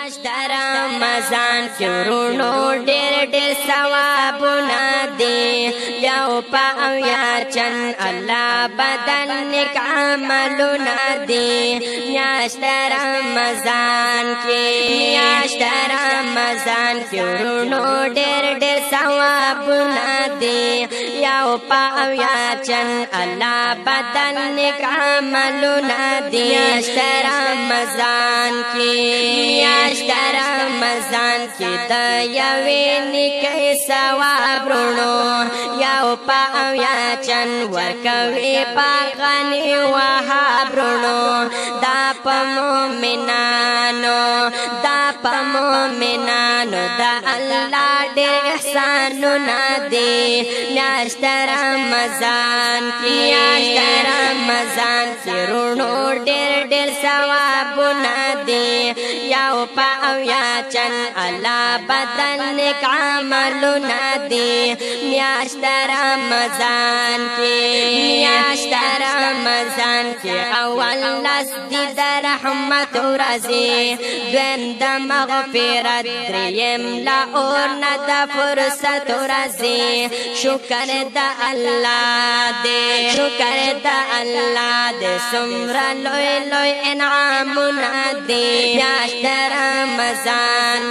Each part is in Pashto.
میاشت رمضان کې ورونو ډېر ډېر ثوابونه دي یو په اویا چن الله بدن نیک عملونه دي میاشت رمضان کې ورونو ډېر ډېر ثوابونه دي یو په اویا چن الله بدن نیک عملونه دي میاشت رمضان کې د یوې نیکۍ ثواب ورونو یو په اویا چن ورکوي پاغني وهاب ورونو دا په مؤمنانو دا الله ډېر احسانونه دي میاشت رمضان کې ورونو ډېر ډېر ثوابونه دي یو په اویا چن الله بدن نیک عملونه دي میاشت رمضان کې اول لس دي د رحمت ورځې دویم د مغفرت دریم لا اور نه د فرصت ورځې شکر د الله دې څومره لوی لوی انعامونه دي میاشت رمضان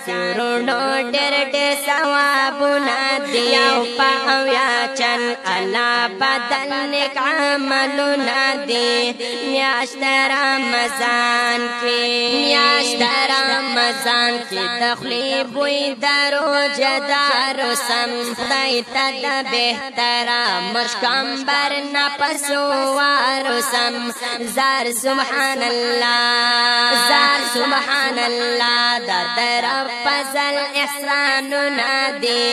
کې ورونو ډېر ډېر ثوابونه دي یو په اویا چن الله بدن نیک عملونه دي میاشت رمضان کې د خولې بوی د روژهدارو سم خدای ته د بهتره مشکمبر نه پسوارو سم زار سبحان الله د رب فضل احسانونه دي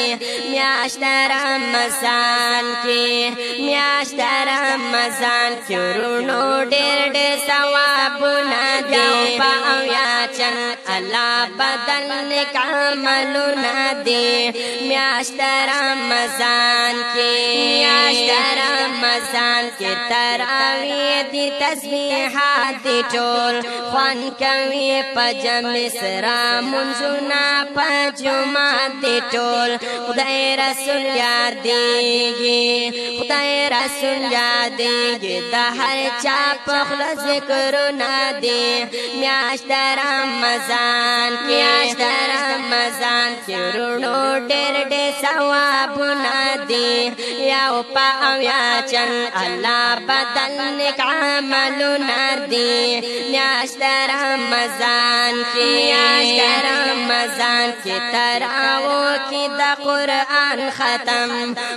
میاشت رمضان کې ورونو ډېر ډېر ثوابونه دي په اویا چن الله بدل نیک عملونه دي میاشت رمضان کې تراویح دي تسبیحات دي ټول خوان کوي په جمع سره منځونه په جمعات دي ټول خدای رسول یادېږي د هر چا په خوله ذکرونه دي میاشت رمضان کې ورونو ډېر ډېر ثوابونه دي یو په اویا چن الله بدل نیک عملونه دي میاشت رمضان کې تراو کې د قرآن ختم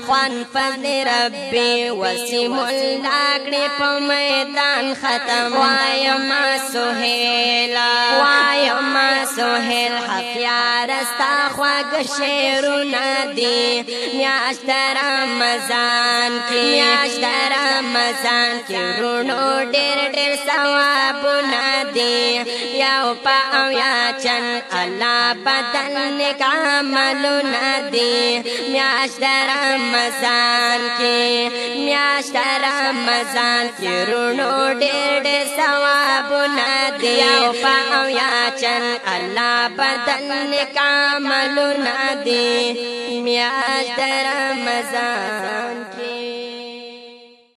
خوان فضل ربي وسیم الله کړي په میدان ختم وایم سهیل حق یار ستا خواږه شعرونه دي میاشت رمضان کې ورونو ډېر ډېر ثوابونه دي یو په اویا چن الله بدل نیک عملونه دي میاشت رمضان کې ورونو ډېر ډېر ثوابونه دي یو په اویا چن الله بدل نیک عملونه دي میاشت رمضان کې